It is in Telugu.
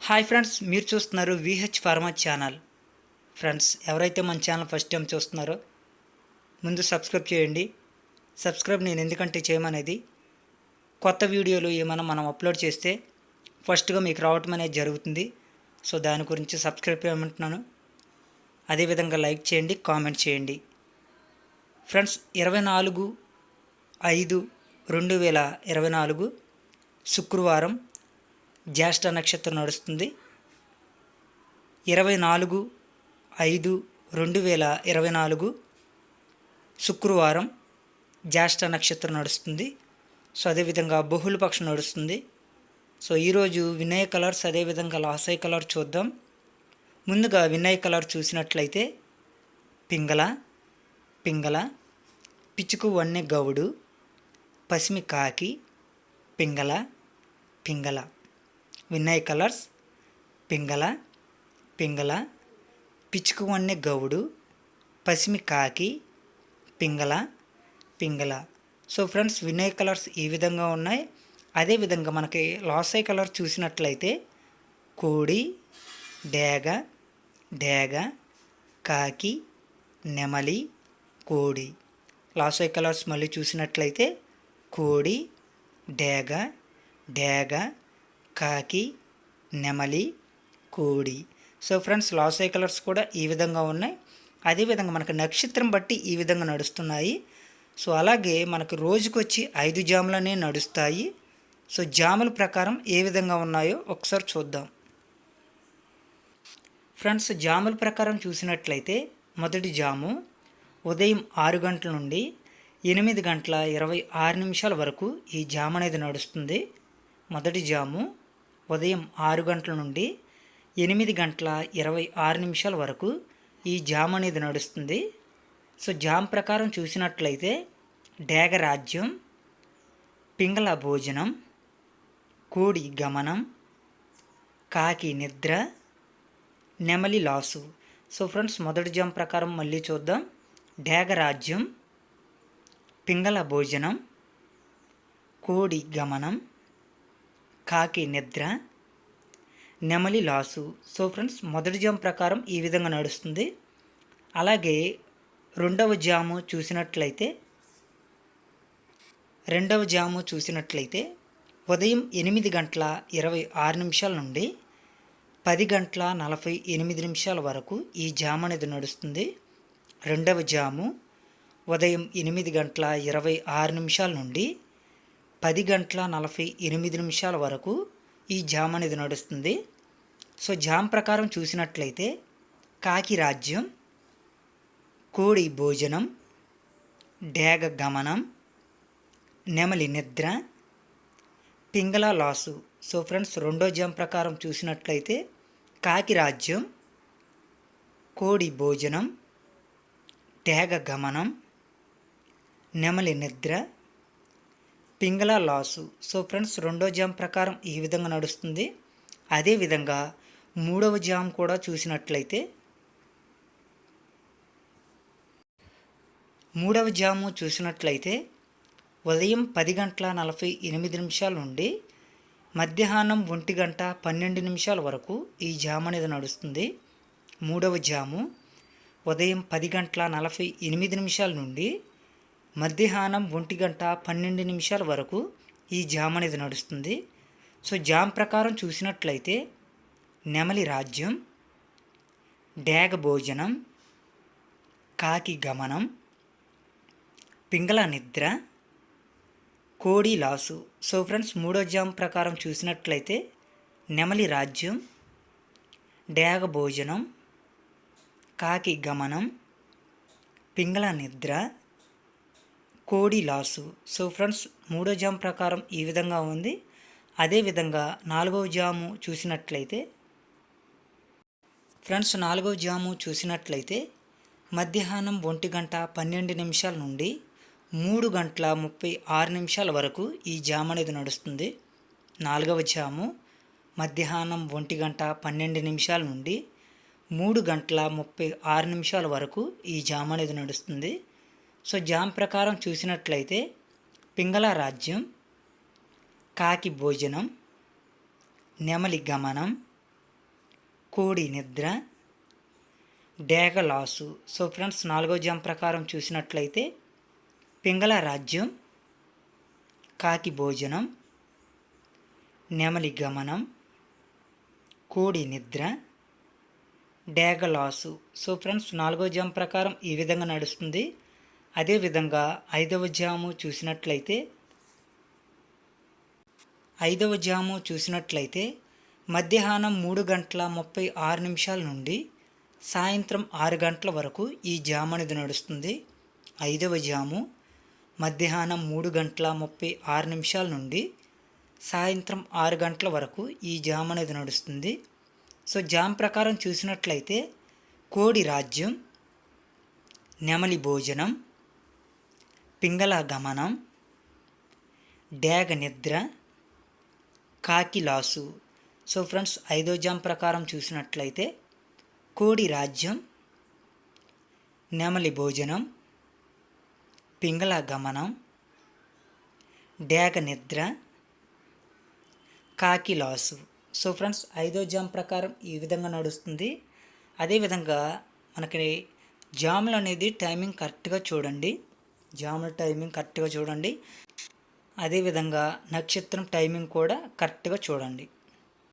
హాయ్ ఫ్రెండ్స్, మీరు చూస్తున్నారు విహెచ్ ఫార్మా ఛానల్. ఫ్రెండ్స్, ఎవరైతే మన ఛానల్ ఫస్ట్ టైం చూస్తున్నారో ముందు సబ్స్క్రైబ్ చేయండి. సబ్స్క్రైబ్ నేను ఎందుకంటే చేయమనేది, కొత్త వీడియోలు ఏమైనా మనం అప్లోడ్ చేస్తే ఫస్ట్గా మీకు రావటం అనేది జరుగుతుంది. సో దాని గురించి సబ్స్క్రైబ్ చేయమంటున్నాను. అదేవిధంగా లైక్ చేయండి, కామెంట్ చేయండి. ఫ్రెండ్స్, 24/5/2024 శుక్రవారం జ్యేష్ఠ నక్షత్రం నడుస్తుంది. 24/5/2024 శుక్రవారం జ్యేష్ఠ నక్షత్రం నడుస్తుంది. సో అదేవిధంగా బహుళపక్షం నడుస్తుంది. సో ఈరోజు వినయ కలర్స్, అదేవిధంగా లాసై కలర్ చూద్దాం. ముందుగా వినయ కలర్ చూసినట్లయితే పింగళ, పిచుకు వన్నె గౌడు, పసిమి కాకి, పింగళ. వినయ్ కలర్స్ పింగళ, పిచుకు వన్నె గౌడు, పసిమి కాకి, పింగళ. సో ఫ్రెండ్స్, వినయ్ కలర్స్ ఈ విధంగా ఉన్నాయి. అదేవిధంగా మనకి లాసై కలర్ చూసినట్లయితే కోడి, డేగ, కాకి, నెమలి, కోడి. లాసై కలర్స్ మళ్ళీ చూసినట్లయితే కోడి, డేగ, కాకి, నెమలి, కోడి. సో ఫ్రెండ్స్, లాసై కలర్స్ కూడా ఈ విధంగా ఉన్నాయి. అదేవిధంగా మనకు నక్షత్రం బట్టి ఈ విధంగా నడుస్తున్నాయి. సో అలాగే మనకు రోజుకొచ్చి 5 జాములనే నడుస్తాయి. సో జాముల ప్రకారం ఏ విధంగా ఉన్నాయో ఒకసారి చూద్దాం. ఫ్రెండ్స్, జాముల ప్రకారం చూసినట్లయితే మొదటి జాము ఉదయం 6 గంటల నుండి 8:26 వరకు ఈ జాము అనేది నడుస్తుంది. మొదటి జాము ఉదయం 6 గంటల నుండి 8:26 వరకు ఈ జామ్ అనేది నడుస్తుంది. సో జామ్ ప్రకారం చూసినట్లయితే డేగ రాజ్యం, పింగళ భోజనం, కోడి గమనం, కాకి నిద్ర, నెమలి లాసు. సో ఫ్రెండ్స్, మొదటి జామ్ ప్రకారం మళ్ళీ చూద్దాం. డేగ రాజ్యం, పింగళ భోజనం, కోడి గమనం, కాకి నిద్ర, నెమలి లాసు. సో ఫ్రెండ్స్, మొదటి జాము ప్రకారం ఈ విధంగా నడుస్తుంది. అలాగే రెండవ జాము చూసినట్లయితే ఉదయం 8:26 నుండి 10:48 వరకు ఈ జాము అనేది నడుస్తుంది. రెండవ జాము ఉదయం 8:26 నుండి 10:48 వరకు ఈ జామ్ అనేది నడుస్తుంది. సో జామ్ ప్రకారం చూసినట్లయితే కాకి రాజ్యం, కోడి భోజనం, డేగ గమనం, నెమలి నిద్ర, పింగళ లాసు. సో ఫ్రెండ్స్, రెండో జామ్ ప్రకారం చూసినట్లయితే కాకి రాజ్యం, కోడి భోజనం, డేగ గమనం, నెమలి నిద్ర, పింగళ లాసు. సో ఫ్రెండ్స్, రెండో జామ్ ప్రకారం ఈ విధంగా నడుస్తుంది. అదేవిధంగా మూడవ జామ్ కూడా చూసినట్లయితే ఉదయం 10:48 నుండి మధ్యాహ్నం 1:12 వరకు ఈ జామ్ అనేది నడుస్తుంది. మూడవ జాము ఉదయం 10:48 నుండి మధ్యాహ్నం 1:12 వరకు ఈ జామ్ అనేది నడుస్తుంది. సో జామ్ ప్రకారం చూసినట్లయితే నెమలి రాజ్యం, డేగ భోజనం, కాకి గమనం, పింగళ నిద్ర, కోడి లాసు. సో ఫ్రెండ్స్, మూడో జామ్ ప్రకారం చూసినట్లయితే నెమలి రాజ్యం, డేగ భోజనం, కాకి గమనం, పింగళ నిద్ర, కోడి లాసు. సో ఫ్రెండ్స్, మూడో జామ్ ప్రకారం ఈ విధంగా ఉంది. అదేవిధంగా నాలుగవ జాము చూసినట్లయితే మధ్యాహ్నం 1:12 నుండి 3:36 వరకు ఈ జామ్ అనేది నడుస్తుంది. నాలుగవ జాము మధ్యాహ్నం 1:12 నుండి 3:36 వరకు ఈ జామ్ అనేది నడుస్తుంది. సో జామ్ ప్రకారం చూసినట్లయితే పింగళ రాజ్యం, కాకి భోజనం, నెమలి గమనం, కోడి నిద్ర, డేగ లాసు. సో ఫ్రెండ్స్, 4వ జామ్ ప్రకారం చూసినట్లయితే పింగళ రాజ్యం, కాకి భోజనం, నెమలి గమనం, కోడి నిద్ర, డేగ లాసు. సో ఫ్రెండ్స్, 4వ జామ్ ప్రకారం ఈ విధంగా నడుస్తుంది. అదేవిధంగా 5వ జాము చూసినట్లయితే మధ్యాహ్నం 3:36 నుండి సాయంత్రం 6 గంటల వరకు ఈ జామ్ అనేది నడుస్తుంది. 5వ జాము మధ్యాహ్నం 3:36 నుండి సాయంత్రం 6 గంటల వరకు ఈ జామ్ అనేది నడుస్తుంది. సో జామ్ ప్రకారం చూసినట్లయితే కోడి రాజ్యం, నెమలి భోజనం, పింగళ గమనం, డేగ నిద్ర, కాకి లాసు. సో ఫ్రెండ్స్, 5వ జామ్ ప్రకారం చూసినట్లయితే కోడి రాజ్యం, నెమలి భోజనం, పింగళ గమనం, డేగ నిద్ర, కాకి లాసు. సో ఫ్రెండ్స్, 5వ జామ్ ప్రకారం ఈ విధంగా నడుస్తుంది. అదేవిధంగా మనకి జాములు అనేది టైమింగ్ కరెక్ట్గా చూడండి. జాముల టైమింగ్ కరెక్ట్గా చూడండి. అదేవిధంగా నక్షత్రం టైమింగ్ కూడా కరెక్ట్గా చూడండి.